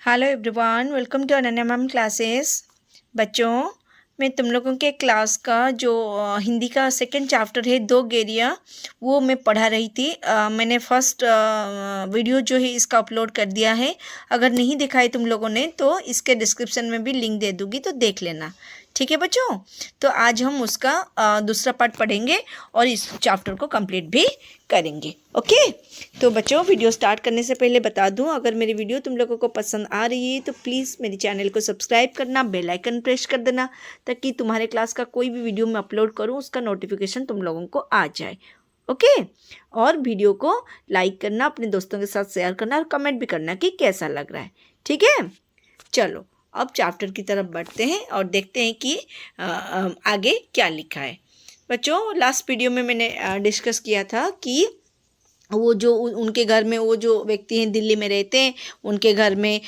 Hello everyone, welcome to Ananya ma'am classes. बच्चों, मैं तुम लोगों के क्लास का जो हिंदी का सेकंड चैप्टर है दो गेरिया, वो मैं पढ़ा रही थी। मैंने फर्स्ट वीडियो जो है इसका अपलोड कर दिया है। अगर नहीं देखा है तुम लोगों ने तो इसके डिस्क्रिप्शन में भी लिंक दे दूँगी, तो देख लेना। ठीक है बच्चों, तो आज हम उसका दूसरा पार्ट पढ़ेंगे और इस चैप्टर को कंप्लीट भी करेंगे। ओके, तो बच्चों वीडियो स्टार्ट करने से पहले बता दूं, अगर मेरी वीडियो तुम लोगों को पसंद आ रही है तो प्लीज़ मेरे चैनल को सब्सक्राइब करना, बेल आइकन प्रेस कर देना, ताकि तुम्हारे क्लास का कोई भी वीडियो मैं अपलोड करूं उसका नोटिफिकेशन तुम लोगों को आ जाए। ओके, और वीडियो को लाइक करना, अपने दोस्तों के साथ शेयर करना और कमेंट भी करना कि कैसा लग रहा है। ठीक है, चलो अब चैप्टर की तरफ बढ़ते हैं और देखते हैं कि आगे क्या लिखा है। बच्चों, लास्ट वीडियो में मैंने डिस्कस किया था कि वो जो उनके घर में वो जो व्यक्ति हैं दिल्ली में रहते हैं, उनके घर में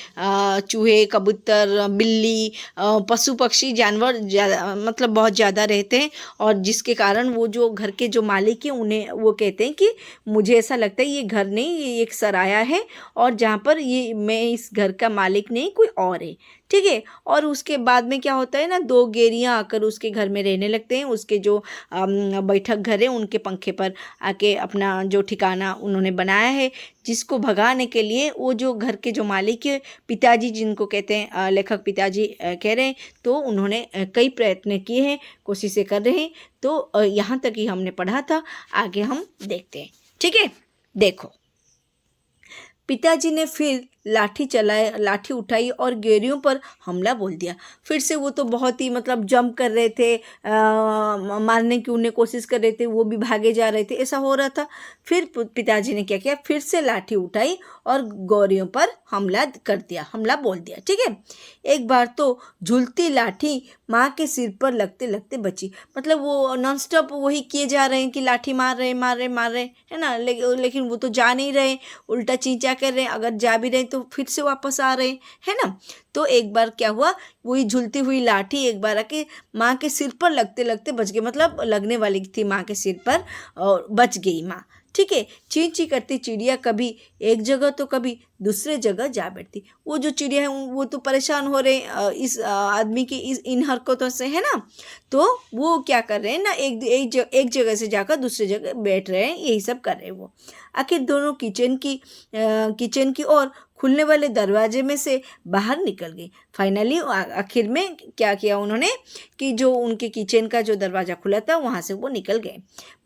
चूहे, कबूतर, बिल्ली, पशु पक्षी, जानवर मतलब बहुत ज़्यादा रहते हैं। और जिसके कारण वो जो घर के जो मालिक हैं उन्हें वो कहते हैं कि मुझे ऐसा लगता है ये घर नहीं, ये एक सराया है, और जहाँ पर ये मैं इस घर का मालिक नहीं, कोई और है। ठीक है, और उसके बाद में क्या होता है ना, दो गेरियाँ आकर उसके घर में रहने लगते हैं। उसके जो बैठक घर है उनके पंखे पर आके अपना जो ठिकाना उन्होंने बनाया है, जिसको भगाने के लिए वो जो घर के जो मालिक है, पिताजी जिनको कहते हैं, लेखक पिताजी कह रहे हैं, तो उन्होंने कई प्रयत्न किए हैं, कोशिशें कर रहे हैं। तो यहाँ तक ही हमने पढ़ा था, आगे हम देखते हैं। ठीक है, देखो, पिताजी ने फिर लाठी उठाई और गेरियों पर हमला बोल दिया। फिर से वो तो बहुत ही मतलब जंप कर रहे थे, मारने की उन्हें कोशिश कर रहे थे, वो भी भागे जा रहे थे, ऐसा हो रहा था। फिर पिताजी ने क्या किया, फिर से लाठी उठाई और गौरियों पर हमला कर दिया, हमला बोल दिया। ठीक है, एक बार तो झूलती लाठी माँ के सिर पर लगते लगते बची। मतलब वो नॉन स्टॉप वही किए जा रहे हैं कि लाठी मार रहे है ना, लेकिन वो तो जा नहीं रहे, उल्टा चींचा कर रहे हैं। अगर जा भी रहे तो फिर से वापस आ रहे है ना। तो एक बार क्या हुआ, वही झूलती हुई लाठी एक बार आके माँ के सिर पर लगते लगते बच गई, मतलब लगने वाली थी माँ के सिर पर और बच गई माँ। ठीक है, ची ची करती चिड़िया कभी एक जगह तो कभी दूसरे जगह जा बैठती। वो जो चिड़िया है वो तो परेशान हो रहे इस आदमी की इन हरकतों से, है ना। तो वो क्या कर रहे हैं ना, एक जगह से जाकर दूसरी जगह बैठ रहे हैं, यही सब कर रहे हैं वो। आखिर दोनों किचन की ओर खुलने वाले दरवाजे में से बाहर निकल गई। फाइनली आखिर में क्या किया उन्होंने कि जो उनके किचन का जो दरवाज़ा खुला था वहाँ से वो निकल गए।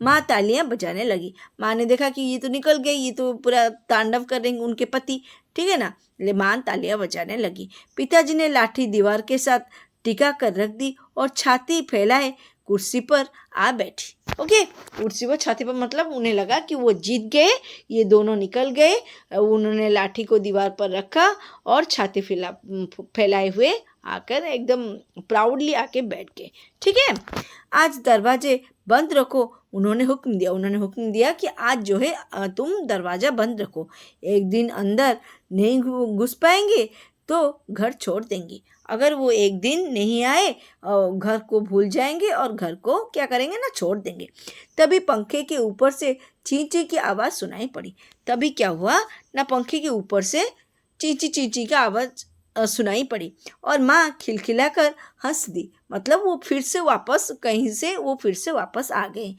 माँ तालियां बजाने लगी। माँ ने देखा कि ये तो निकल गई, ये तो पूरा तांडव कर रहे हैं उनके पति। ठीक है ना, ले माँ तालियां बजाने लगी। पिताजी ने लाठी दीवार के साथ टिका कर रख दी और छाती फैलाए कुर्सी पर आ बैठी। ओके, कुर्सी पर छाती पर, मतलब उन्हें लगा कि वो जीत गए, ये दोनों निकल गए। उन्होंने लाठी को दीवार पर रखा और छाती फैलाए हुए आकर एकदम प्राउडली आके बैठ गए। ठीक है, आज दरवाजे बंद रखो, उन्होंने हुक्म दिया कि आज जो है तुम दरवाज़ा बंद रखो। एक दिन अंदर नहीं घुस पाएंगे तो घर छोड़ देंगे। अगर वो एक दिन नहीं आए घर को भूल जाएंगे और घर को क्या करेंगे ना, छोड़ देंगे। तभी पंखे के ऊपर से ची ची की आवाज़ सुनाई पड़ी। तभी क्या हुआ ना, पंखे के ऊपर से ची ची की आवाज़ सुनाई पड़ी और माँ खिलखिलाकर हंस दी। मतलब वो फिर से वापस कहीं से वो फिर से वापस आ गए।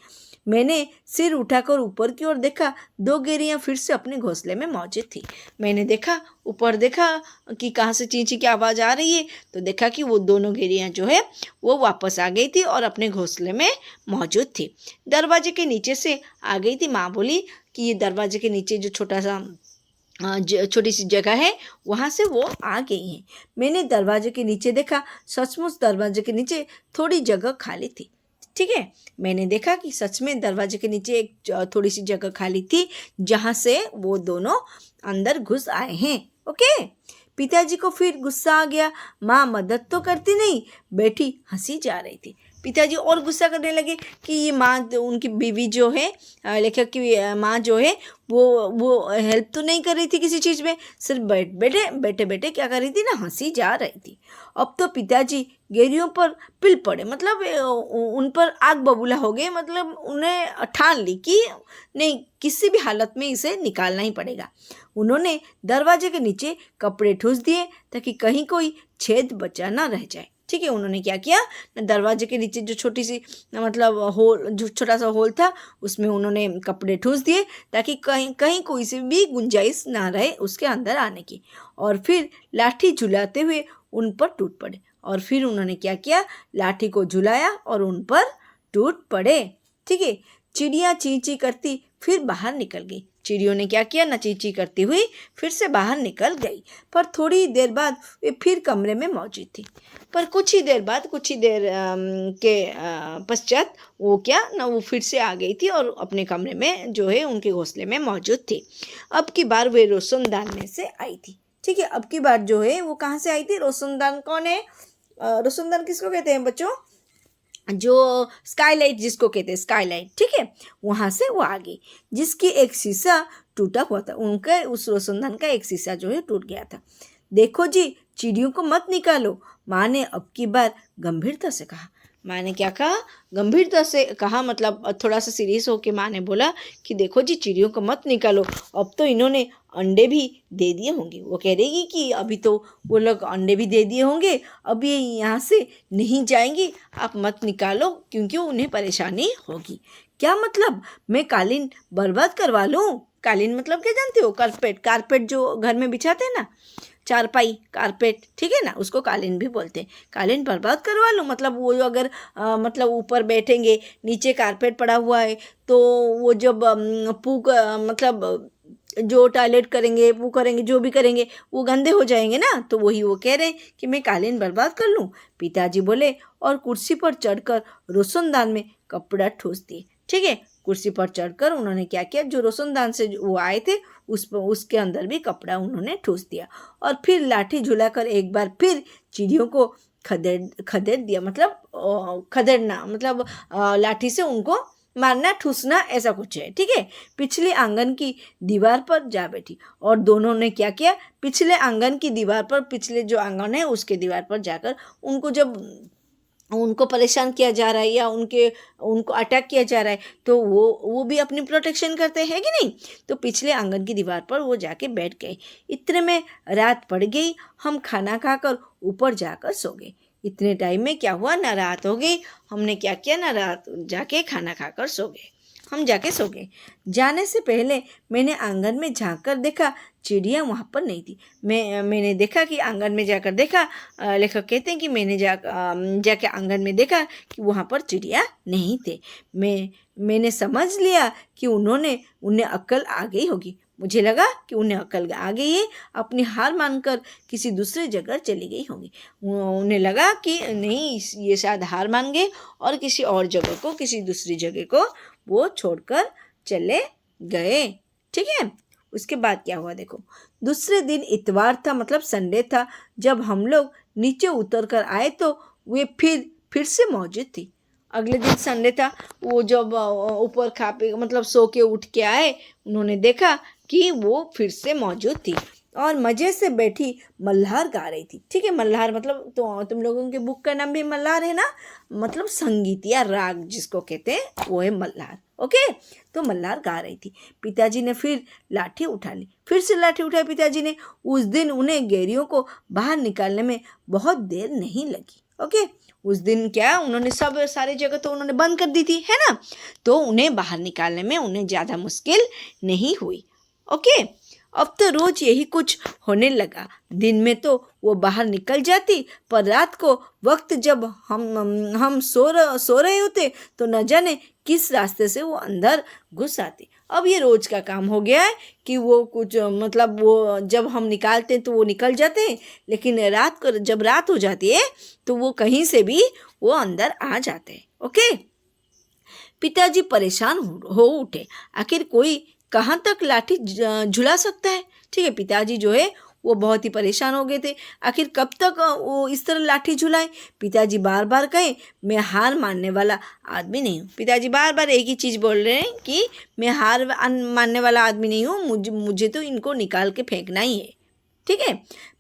मैंने सिर उठाकर ऊपर की ओर देखा, दो गेरियां फिर से अपने घोंसले में मौजूद थी। मैंने देखा, ऊपर देखा कि कहाँ से चींची की आवाज़ आ रही है, तो देखा कि वो दोनों गेरियां जो है वो वापस आ गई थी और अपने घोंसले में मौजूद थी। दरवाजे के नीचे से आ गई थी। माँ बोली कि ये दरवाजे के नीचे जो छोटी सी जगह है वहाँ से वो आ गई हैं। मैंने दरवाजे के नीचे देखा, सचमुच दरवाजे के नीचे थोड़ी जगह खाली थी। ठीक है, मैंने देखा कि सच में दरवाजे के नीचे एक थोड़ी सी जगह खाली थी, जहाँ से वो दोनों अंदर घुस आए हैं। ओके, पिताजी को फिर गुस्सा आ गया। माँ मदद तो करती नहीं, बैठी हंसी जा रही थी। पिताजी और गुस्सा करने लगे कि ये माँ, उनकी बीवी जो है, लेखक की माँ जो है, वो हेल्प तो नहीं कर रही थी किसी चीज़ में, सिर्फ बैठे बैठे क्या कर रही थी ना, हंसी जा रही थी। अब तो पिताजी गेरियों पर पिल पड़े, मतलब उन पर आग बबूला हो गए, मतलब उन्हें ठान ली कि नहीं, किसी भी हालत में इसे निकालना ही पड़ेगा। उन्होंने दरवाजे के नीचे कपड़े ठूस दिए ताकि कहीं कोई छेद बचा ना रह जाए। ठीक है, उन्होंने क्या किया, दरवाजे के नीचे जो छोटी सी मतलब होल, जो छोटा सा होल था, उसमें उन्होंने कपड़े ठूस दिए ताकि कहीं कहीं कोई सी भी गुंजाइश ना रहे उसके अंदर आने की। और फिर लाठी झुलाते हुए उन पर टूट पड़े। और फिर उन्होंने क्या किया, लाठी को झुलाया और उन पर टूट पड़े। ठीक है, चिड़िया ची ची करती फिर बाहर निकल गई। चिड़ियों ने क्या किया ना, ची ची करती हुई फिर से बाहर निकल गई। पर थोड़ी देर बाद वे फिर कमरे में मौजूद थी। पर कुछ ही देर के पश्चात वो क्या ना, वो फिर से आ गई थी और अपने कमरे में जो है उनके घोंसले में मौजूद थी। अब की बार वे रोशनदान में से आई थी। ठीक है, अब की बार जो है वो कहाँ से आई थी, रोशनदान कौन है, रोशनदान किसको कहते हैं बच्चों, जो स्काईलाइट जिसको कहते हैं, स्काईलाइट। ठीक है, वहाँ से वो आ गई, जिसकी एक शीशा टूटा हुआ था। उनका उस रोशनदान का एक शीशा जो है टूट गया था। देखो जी, चिड़ियों को मत निकालो, माँ ने अब की बार गंभीरता से कहा। माँ ने क्या कहा, गंभीरता से कहा, मतलब थोड़ा सा सीरियस होकर माँ ने बोला कि देखो जी, चिड़ियों को मत निकालो, अब तो इन्होंने अंडे भी दे दिए होंगे। वो कह रही कि अभी तो वो लोग अंडे भी दे दिए होंगे, अब ये यहाँ से नहीं जाएंगी, आप मत निकालो क्योंकि उन्हें परेशानी होगी। क्या मतलब, मैं कालीन बर्बाद करवा लूँ? कालीन मतलब क्या जानते हो, कारपेट जो घर में बिछाते हैं ना, चारपाई, कारपेट, ठीक है ना, उसको कालीन भी बोलते हैं। कालीन बर्बाद करवा लो, मतलब वो अगर मतलब ऊपर बैठेंगे, नीचे कारपेट पड़ा हुआ है, तो वो जब मतलब जो टॉयलेट करेंगे, वो करेंगे, जो भी करेंगे, वो गंदे हो जाएंगे ना। तो वही वो कह रहे हैं कि मैं कालीन बर्बाद कर लूँ। पिताजी बोले और कुर्सी पर चढ़कर रोशनदान में कपड़ा ठूस दिए। ठीक है, कुर्सी पर चढ़कर उन्होंने क्या किया, जो रोशनदान से वो आए थे उसके अंदर भी कपड़ा उन्होंने ठूस दिया। और फिर लाठी झुलाकर एक बार फिर चिड़ियों को खदेड़ दिया, मतलब खदेड़ना, मतलब लाठी से उनको मारना, ठूसना, ऐसा कुछ है। ठीक है, पिछले आंगन की दीवार पर जा बैठी और दोनों ने क्या किया, पिछले आंगन की दीवार पर, पिछले जो आंगन है उसके दीवार पर जाकर उनको, जब उनको परेशान किया जा रहा है या उनको अटैक किया जा रहा है, तो वो भी अपनी प्रोटेक्शन करते हैं कि नहीं। तो पिछले आंगन की दीवार पर वो जाके बैठ गए। इतने में रात पड़ गई। हम खाना खाकर ऊपर जाकर सो गए। इतने टाइम में क्या हुआ ना, रात हो गई। हमने क्या किया ना, रात जाके खाना खाकर सो गए। हम जाके सो गए। जाने से पहले मैंने आंगन में झांक कर देखा, चिड़िया वहाँ पर नहीं थी। मैंने देखा कि आंगन में जाकर देखा, लेखक कहते हैं कि मैंने जाके आंगन में देखा कि वहाँ पर चिड़िया नहीं थे। मैंने समझ लिया कि उन्हें अक्ल आ गई होगी। मुझे लगा कि उन्हें अक्ल आ गई है, अपनी हार मानकर किसी दूसरी जगह चली गई होंगी। उन्हें लगा कि नहीं, ये शायद हार मान गए और किसी और जगह को, किसी दूसरी जगह को वो छोड़कर चले गए। ठीक है, उसके बाद क्या हुआ देखो। दूसरे दिन इतवार था, मतलब संडे था। जब हम लोग नीचे उतर कर आए तो वे फिर से मौजूद थी। अगले दिन संडे था। वो जब ऊपर खा पी मतलब सो के उठ के आए, उन्होंने देखा कि वो फिर से मौजूद थी और मज़े से बैठी मल्हार गा रही थी। ठीक है, मल्हार मतलब तो तुम लोगों के बुक का नाम भी मल्हार है ना, मतलब संगीत या राग जिसको कहते हैं वो है मल्हार। ओके, तो मल्हार गा रही थी। पिताजी ने फिर लाठी उठा ली, फिर से लाठी उठाई पिताजी ने। उस दिन उन्हें गेरियों को बाहर निकालने में बहुत देर नहीं लगी। ओके, उस दिन क्या उन्होंने सारी जगह तो उन्होंने बंद कर दी थी, है ना, तो उन्हें बाहर निकालने में उन्हें ज़्यादा मुश्किल नहीं हुई। ओके, अब तो रोज यही कुछ होने लगा। दिन में तो वो बाहर निकल जाती, पर रात को वक्त जब हम सो रहे होते तो न जाने किस रास्ते से वो अंदर घुस आती। अब ये रोज का काम हो गया है कि वो कुछ मतलब वो जब हम निकालते हैं तो वो निकल जाते हैं, लेकिन रात को जब रात हो जाती है तो वो कहीं से भी वो अंदर आ जाते हैं। ओके, पिताजी परेशान हो उठे। आखिर कोई कहाँ तक लाठी झुला सकता है। ठीक है, पिताजी जो है वो बहुत ही परेशान हो गए थे। आखिर कब तक वो इस तरह लाठी झुलाएं। पिताजी बार बार कहे, मैं हार मानने वाला आदमी नहीं हूँ। पिताजी बार बार एक ही चीज़ बोल रहे हैं कि मैं हार मानने वाला आदमी नहीं हूँ, मुझे तो इनको निकाल के फेंकना ही है। ठीक है,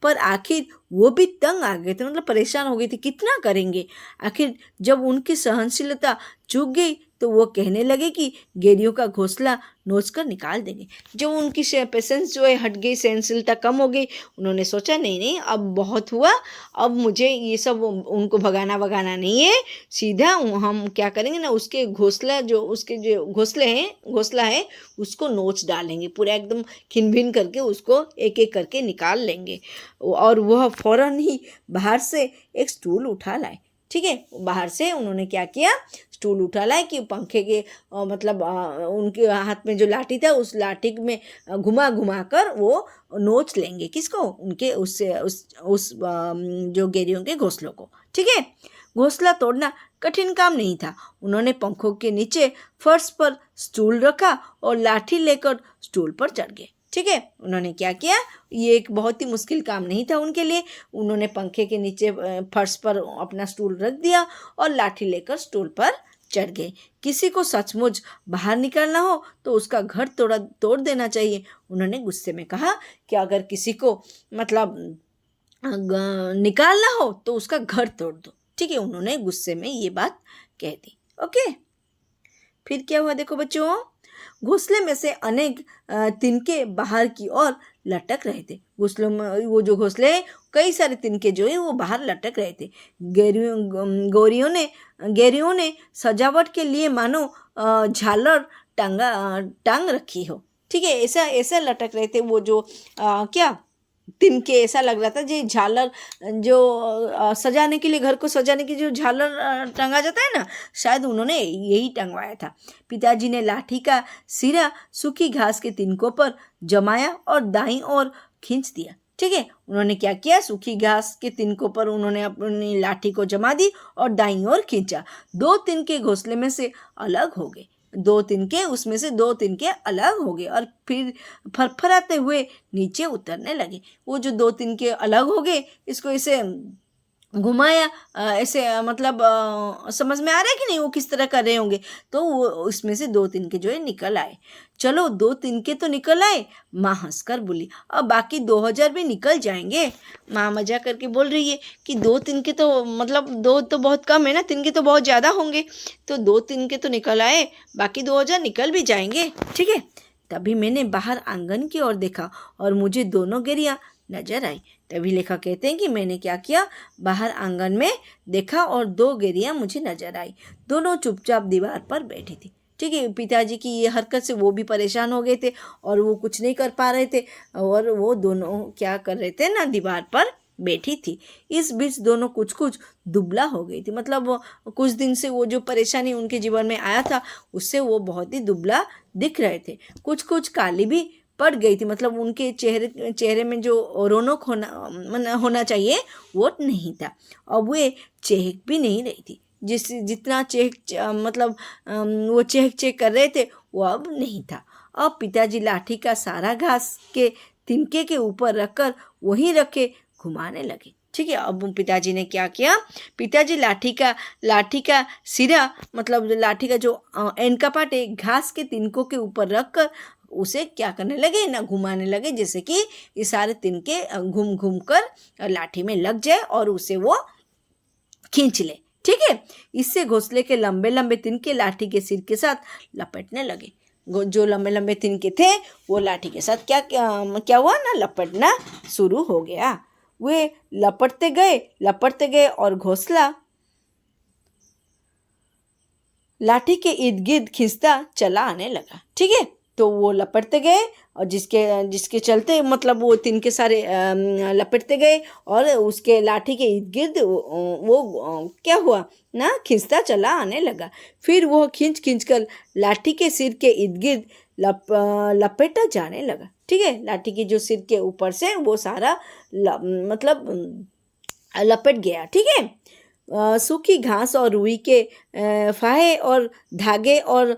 पर आखिर वो भी तंग आ गए थे, मतलब परेशान हो गए थे, कितना करेंगे। आखिर जब उनकी सहनशीलता चूक गई तो वो कहने लगे कि गेरियों का घोंसला नोच कर निकाल देंगे। जब उनकी पेशेंस जो है हट गई, सहनशीलता कम हो गई, उन्होंने सोचा नहीं नहीं अब बहुत हुआ, अब मुझे ये सब उनको भगाना नहीं है, सीधा हम क्या करेंगे ना, उसके घोंसला जो उसके जो घोंसला है उसको नोच डालेंगे, पूरा एकदम खिन भिन करके उसको एक एक करके निकाल लेंगे। और वह फौरन ही बाहर से एक स्टूल उठा लाए। ठीक है, बाहर से उन्होंने क्या किया, स्टूल उठा लाए कि पंखे के मतलब उनके हाथ में जो लाठी था उस लाठी में घुमा घुमा कर वो नोच लेंगे, किसको, उनके उस जो गेरियों के घोंसलों को। ठीक है, घोंसला तोड़ना कठिन काम नहीं था। उन्होंने पंखों के नीचे फर्श पर स्टूल रखा और लाठी लेकर स्टूल पर चढ़ गए। ठीक है, उन्होंने क्या किया, ये एक बहुत ही मुश्किल काम नहीं था उनके लिए। उन्होंने पंखे के नीचे फर्श पर अपना स्टूल रख दिया और लाठी लेकर स्टूल पर चढ़ गए। किसी को सचमुच बाहर निकलना हो तो उसका घर तोड़ देना चाहिए। उन्होंने गुस्से में कहा कि अगर किसी को मतलब निकालना हो तो उसका घर तोड़ दो। ठीक है, उन्होंने गुस्से में ये बात कह दी। ओके, फिर क्या हुआ देखो बच्चों, घोंसले में से अनेक तिनके बाहर की ओर लटक रहे थे। घोंसलों में वो जो घोंसले कई सारे तिनके जो है वो बाहर लटक रहे थे। गेरियों ने सजावट के लिए मानो झालर टांग रखी हो। ठीक है, ऐसा लटक रहे थे वो जो क्या तिनके, ऐसा लग रहा था जो झालर जो सजाने के लिए, घर को सजाने की जो झालर टंगा जाता है ना, शायद उन्होंने यही टंगवाया था। पिताजी ने लाठी का सिरा सूखी घास के तिनकों पर जमाया और दाईं ओर खींच दिया। ठीक है, उन्होंने क्या किया, सूखी घास के तिनकों पर उन्होंने अपनी लाठी को जमा दी और दाईं ओर खींचा। 2 तिनके घोंसले में से अलग हो गए। 2 तिनके उसमें से 2 तिनके अलग हो गए और फिर फरफराते हुए नीचे उतरने लगे। वो जो 2 तिनके अलग हो गए, इसको इसे घुमाया, ऐसे मतलब समझ में आ रहा है कि नहीं वो किस तरह कर रहे होंगे। तो वो इसमें से 2 तिनके जो है निकल आए। चलो 2 तिनके तो निकल आए, माँ हंसकर बोली, अब बाकी 2000 भी निकल जाएंगे। माँ मजाक करके बोल रही है कि 2 तिनके तो मतलब 2 तो बहुत कम है ना, तिनके तो बहुत ज़्यादा होंगे, तो 2 तिनके तो निकल आए, बाकी 2000 निकल भी जाएंगे। ठीक है, तभी मैंने बाहर आंगन की ओर देखा और मुझे दोनों गेरियाँ नजर आई। तभी लेखक कहते हैं कि मैंने क्या किया, बाहर आंगन में देखा और 2 गेरियाँ मुझे नजर आई। दोनों चुपचाप दीवार पर बैठी थी। ठीक है, पिताजी की ये हरकत से वो भी परेशान हो गए थे और वो कुछ नहीं कर पा रहे थे और वो दोनों क्या कर रहे थे ना, दीवार पर बैठी थी। इस बीच दोनों कुछ दुबला हो गई थी, मतलब कुछ दिन से वो जो परेशानी उनके जीवन में आया था उससे वो बहुत ही दुबला दिख रहे थे। कुछ काली भी पड़ गई थी, मतलब उनके चेहरे में जो रौनक होना चाहिए वो नहीं था। अब वे चहक भी नहीं रही थी, जितना मतलब वो चहक कर रहे थे वो अब नहीं था। अब पिताजी लाठी का सारा घास के तिनके के ऊपर रखकर वहीं रखे घुमाने लगे। ठीक है, अब पिताजी ने क्या किया, पिताजी लाठी का सिरा मतलब लाठी का जो एंड का पार्ट है घास के तिनकों के ऊपर रखकर उसे क्या करने लगे ना, घुमाने लगे, जैसे कि ये सारे तिनके घूम घूम कर लाठी में लग जाए और उसे वो खींच ले। ठीक है, इससे घोंसले के लंबे लंबे तिनके लाठी के सिर के साथ लपेटने लगे। जो लंबे लंबे तिनके थे वो लाठी के साथ क्या हुआ ना, लपटना शुरू हो गया। वे लपटते गए और घोंसला लाठी के इर्द गिर्द खिंचता चला आने लगा। ठीक है, तो वो लपटते गए और जिसके चलते मतलब वो तिनके सारे लपटते गए और उसके लाठी के इर्द गिर्द वो क्या हुआ ना, खिंचता चला आने लगा। फिर वो खींच कर लाठी के सिर के इर्द गिर्द लपेटा जाने लगा। ठीक है, लाठी के जो सिर के ऊपर से वो सारा मतलब लपट गया। ठीक है, सूखी घास और रुई के फाहे और धागे और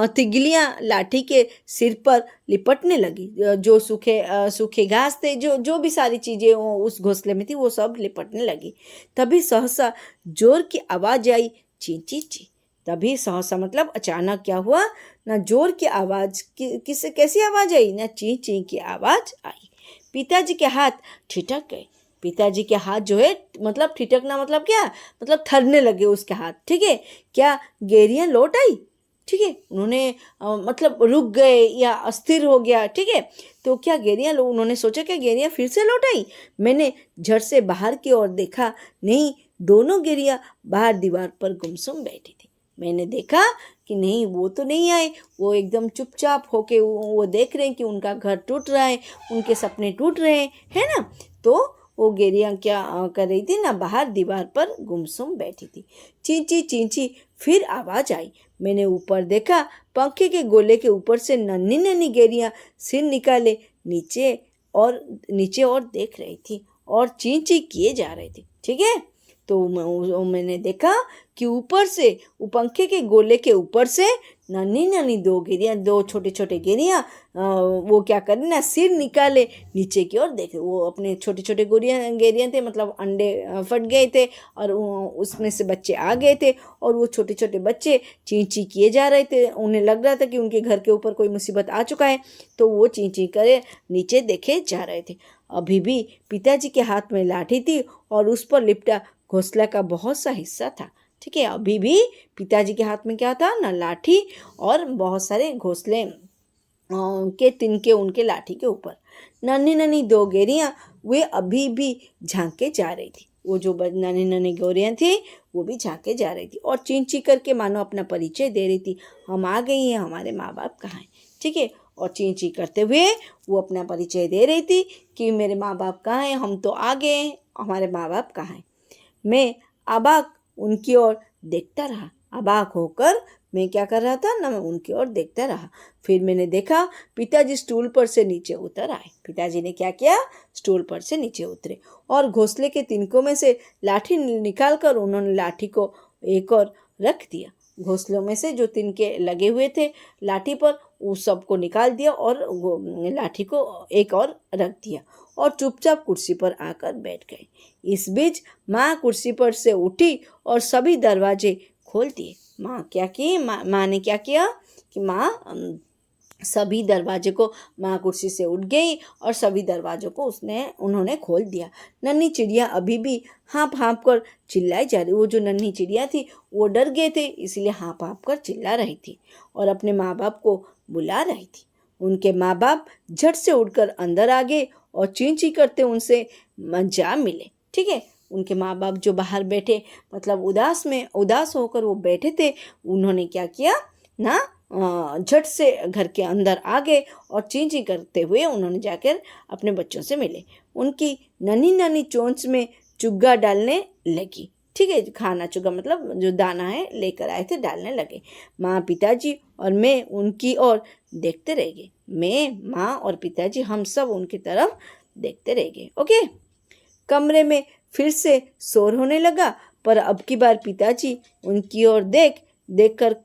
तिगलियां लाठी के सिर पर लिपटने लगी। जो सूखे घास थे, जो जो भी सारी चीज़ें उस घोंसले में थी, वो सब लिपटने लगी। तभी सहसा जोर की आवाज़ आई, ची ची ची। तभी सहसा मतलब अचानक क्या हुआ ना, जोर की आवाज़ किससे कैसी आवाज़ आई ना, ची ची की आवाज़ आई। पिताजी के हाथ ठिठक गए। पिताजी के हाथ जो है मतलब ठिठकना मतलब क्या, मतलब थरने लगे उसके हाथ। ठीक है, क्या गेरियां लौट आई? ठीक है, उन्होंने मतलब रुक गए या अस्थिर हो गया। ठीक है, तो क्या गेरियां उन्होंने सोचा क्या गेरियां फिर से लौट आई? मैंने झट से बाहर की ओर देखा, नहीं, दोनों गेरियां बाहर दीवार पर गुमसुम बैठी थी। मैंने देखा कि नहीं, वो तो नहीं आए। वो एकदम चुपचाप होके वो देख रहे हैं कि उनका घर टूट रहा है, उनके सपने टूट रहे हैं, है ना। तो वो गेरियां क्या कर रही थी ना, बाहर दीवार पर गुमसुम बैठी थी। चींची चींची फिर आवाज़ आई। मैंने ऊपर देखा, पंखे के गोले के ऊपर से नन्ही नन्ही गेरियां सिर निकाले नीचे और देख रही थी और चींची किए जा रही थी। ठीक है, तो मैंने देखा कि ऊपर से पंखे के गोले के ऊपर से नन्ही नन्ही दो छोटे छोटे गेरियां वो क्या करे ना, सिर निकाले नीचे की ओर देखे। वो अपने छोटे छोटे गेरियां थे, मतलब अंडे फट गए थे और उसमें से बच्चे आ गए थे और वो छोटे छोटे बच्चे ची ची किए जा रहे थे। उन्हें लग रहा था कि उनके घर के ऊपर कोई मुसीबत आ चुका है, तो वो ची ची करे नीचे देखे जा रहे थे। अभी भी पिताजी के हाथ में लाठी थी और उस पर लिपटा घोंसला का बहुत सा हिस्सा था। ठीक है, अभी भी पिताजी के हाथ में क्या था ना, लाठी और बहुत सारे घोंसले के तिनके उनके लाठी के ऊपर। नन्ही नन्ही दो गेरियां वे अभी भी झांके जा रही थी। वो जो नन्ही नन्ही गोरियां थी वो भी झांके जा रही थी और चींची करके मानो अपना परिचय दे रही थी, हम आ गई हैं, हमारे माँ बाप कहाँ हैं। ठीक है, और चींची करते हुए वो अपना परिचय दे रही थी कि मेरे माँ बाप कहाँ हैं, हम तो आ गए हैं, हमारे माँ बाप कहाँ हैं। मैं अबाक उनकी ओर देखता रहा। अबाक होकर मैं क्या कर रहा था ना, मैं उनकी ओर देखता रहा। फिर मैंने देखा पिताजी स्टूल पर से नीचे उतर आए। पिताजी ने क्या किया, स्टूल पर से नीचे उतरे और घोंसले के तिनकों में से लाठी निकालकर उन्होंने लाठी को एक और रख दिया। घोंसलों में से जो तिनके लगे हुए थे लाठी पर, उस सबको निकाल दिया और लाठी को एक और रख दिया और चुपचाप कुर्सी पर आकर बैठ गए। इस बीच माँ कुर्सी पर से उठी और सभी दरवाजे खोल दिए। माँ क्या की, माँ ने क्या किया कि माँ सभी दरवाजे को, माँ कुर्सी से उठ गई और सभी दरवाजों को उन्होंने खोल दिया। नन्ही चिड़िया अभी भी हाँप हाँप कर चिल्लाई जा रही। वो जो नन्ही चिड़िया थी वो डर गए थे, इसलिए हाँप हाँप कर चिल्ला रही थी और अपने माँ बाप को बुला रही थी। उनके माँ बाप झट से उठकर अंदर आ गए और चीं चीं करते उनसे जा मिले। ठीक है, उनके माँ बाप जो बाहर बैठे, मतलब उदास होकर वो बैठे थे, उन्होंने क्या किया ना, झट से घर के अंदर आ गए और चीं चीं करते हुए उन्होंने जाकर अपने बच्चों से मिले। उनकी नन्ही नन्ही चोंच में चुग्गा डालने लगी। ठीक है, खाना चुग्गा मतलब जो दाना है लेकर आए थे, डालने लगे। माँ, पिताजी और मैं उनकी ओर देखते रह गए। मैं, माँ और पिताजी हम सब उनकी तरफ देखते रह गए। ओके, कमरे में फिर से शोर होने लगा, पर अब की बार पिताजी उनकी ओर देख कर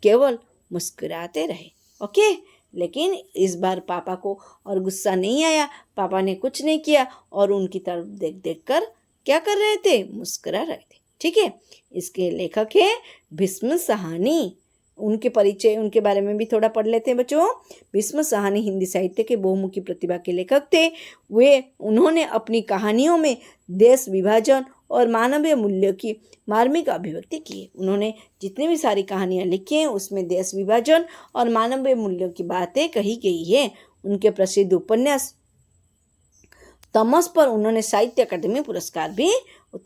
केवल मुस्कुराते रहे। ओके, लेकिन इस बार पापा को और गुस्सा नहीं आया। पापा ने कुछ नहीं किया और उनकी तरफ देख कर क्या कर रहे थे, मुस्कुरा रहे थे। ठीक है, इसके लेखक है भीष्म साहनी। उनके परिचय, उनके बारे में भी थोड़ा पढ़ लेते हैं बच्चों। भीष्म साहनी हिंदी साहित्य के बहुमुखी प्रतिभा के लेखक थे। उन्होंने अपनी कहानियों में देश विभाजन और मानवीय मूल्यों की मार्मिक अभिव्यक्ति की है। उन्होंने जितनी भी सारी कहानियाँ लिखी हैं उसमें देश विभाजन और मानवीय मूल्यों की बातें कही गई है। उनके प्रसिद्ध उपन्यास तमस पर उन्होंने साहित्य अकादमी पुरस्कार भी,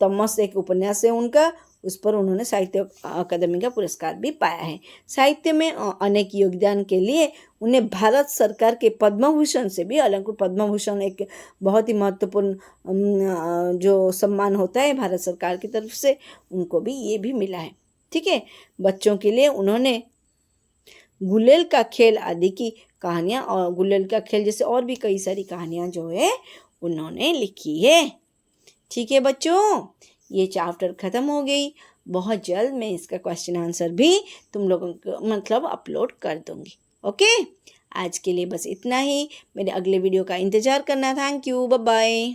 तमस एक उपन्यास है उनका, उस पर उन्होंने साहित्य अकादमी का पुरस्कार भी पाया है। साहित्य में अनेक योगदान के लिए उन्हें भारत सरकार के पद्म भूषण से भी अलंकृत। पद्म भूषण एक बहुत ही महत्वपूर्ण जो सम्मान होता है भारत सरकार की तरफ से, उनको भी ये भी मिला है। ठीक है, बच्चों के लिए उन्होंने गुलेल का खेल आदि की कहानियाँ और गुलेल का खेल जैसे और भी कई सारी कहानियाँ जो है उन्होंने लिखी है। ठीक है बच्चों, ये चैप्टर ख़त्म हो गई। बहुत जल्द मैं इसका क्वेश्चन आंसर भी तुम लोगों को मतलब अपलोड कर दूँगी। ओके, आज के लिए बस इतना ही। मेरे अगले वीडियो का इंतज़ार करना। Thank you, bye bye.